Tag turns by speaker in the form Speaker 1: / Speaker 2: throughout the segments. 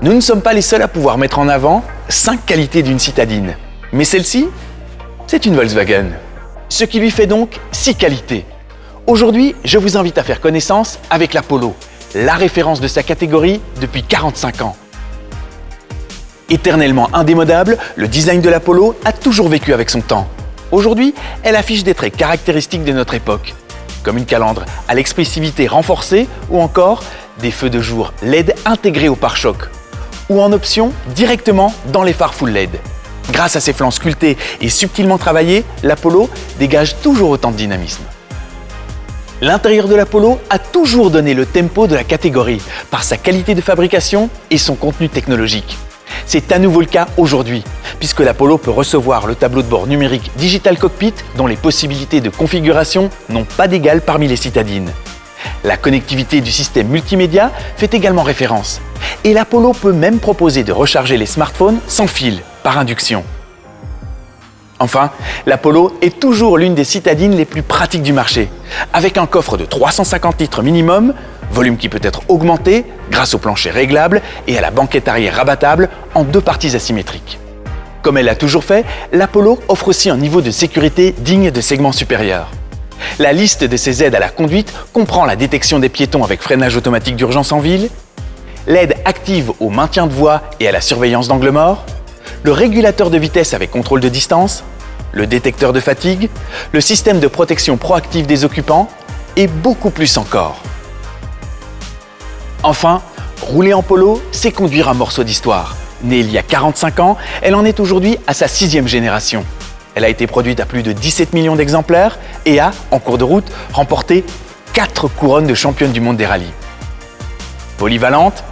Speaker 1: Nous ne sommes pas les seuls à pouvoir mettre en avant 5 qualités d'une citadine. Mais celle-ci, c'est une Volkswagen. Ce qui lui fait donc 6 qualités. Aujourd'hui, je vous invite à faire connaissance avec la Polo, la référence de sa catégorie depuis 45 ans. Éternellement indémodable, le design de la Polo a toujours vécu avec son temps. Aujourd'hui, elle affiche des traits caractéristiques de notre époque, comme une calandre à l'expressivité renforcée ou encore des feux de jour LED intégrés au pare-choc, ou en option directement dans les phares full LED. Grâce à ses flancs sculptés et subtilement travaillés, la Polo dégage toujours autant de dynamisme. L'intérieur de la Polo a toujours donné le tempo de la catégorie par sa qualité de fabrication et son contenu technologique. C'est à nouveau le cas aujourd'hui, puisque la Polo peut recevoir le tableau de bord numérique Digital Cockpit dont les possibilités de configuration n'ont pas d'égal parmi les citadines. La connectivité du système multimédia fait également référence. Et la Polo peut même proposer de recharger les smartphones sans fil, par induction. Enfin, la Polo est toujours l'une des citadines les plus pratiques du marché, avec un coffre de 350 litres minimum, volume qui peut être augmenté grâce au plancher réglable et à la banquette arrière rabattable en 2 parties asymétriques. Comme elle l'a toujours fait, la Polo offre aussi un niveau de sécurité digne de segments supérieurs. La liste de ses aides à la conduite comprend la détection des piétons avec freinage automatique d'urgence en ville, l'aide active au maintien de voie et à la surveillance d'angle mort, le régulateur de vitesse avec contrôle de distance, le détecteur de fatigue, le système de protection proactive des occupants et beaucoup plus encore. Enfin, rouler en Polo, c'est conduire un morceau d'histoire. Née il y a 45 ans, elle en est aujourd'hui à sa 6e génération. Elle a été produite à plus de 17 millions d'exemplaires et a, en cours de route, remporté 4 couronnes de championne du monde des rallyes. Polyvalente,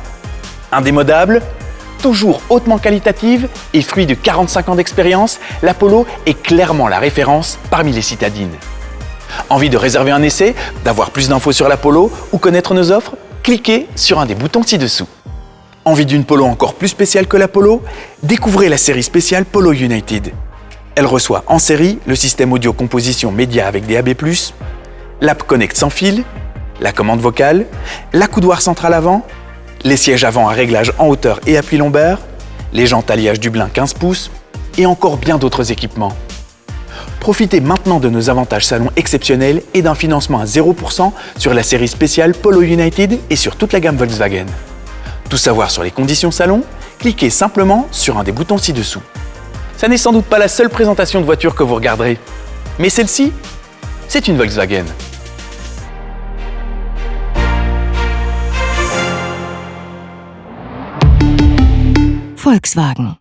Speaker 1: indémodable, toujours hautement qualitative et fruit de 45 ans d'expérience, la Polo est clairement la référence parmi les citadines. Envie de réserver un essai, d'avoir plus d'infos sur la Polo ou connaître nos offres? Cliquez sur un des boutons ci-dessous. Envie d'une Polo encore plus spéciale que la Polo? Découvrez la série spéciale Polo United. Elle reçoit en série le système audio composition média avec DAB+, l'app Connect sans fil, la commande vocale, l'accoudoir central avant, les sièges avant à réglage en hauteur et appui lombaire, les jantes alliage Dublin 15 pouces et encore bien d'autres équipements. Profitez maintenant de nos avantages salon exceptionnels et d'un financement à 0% sur la série spéciale Polo United et sur toute la gamme Volkswagen. Tout savoir sur les conditions salon? Cliquez simplement sur un des boutons ci-dessous. Ça n'est sans doute pas la seule présentation de voiture que vous regarderez, mais celle-ci, c'est une Volkswagen.
Speaker 2: Volkswagen.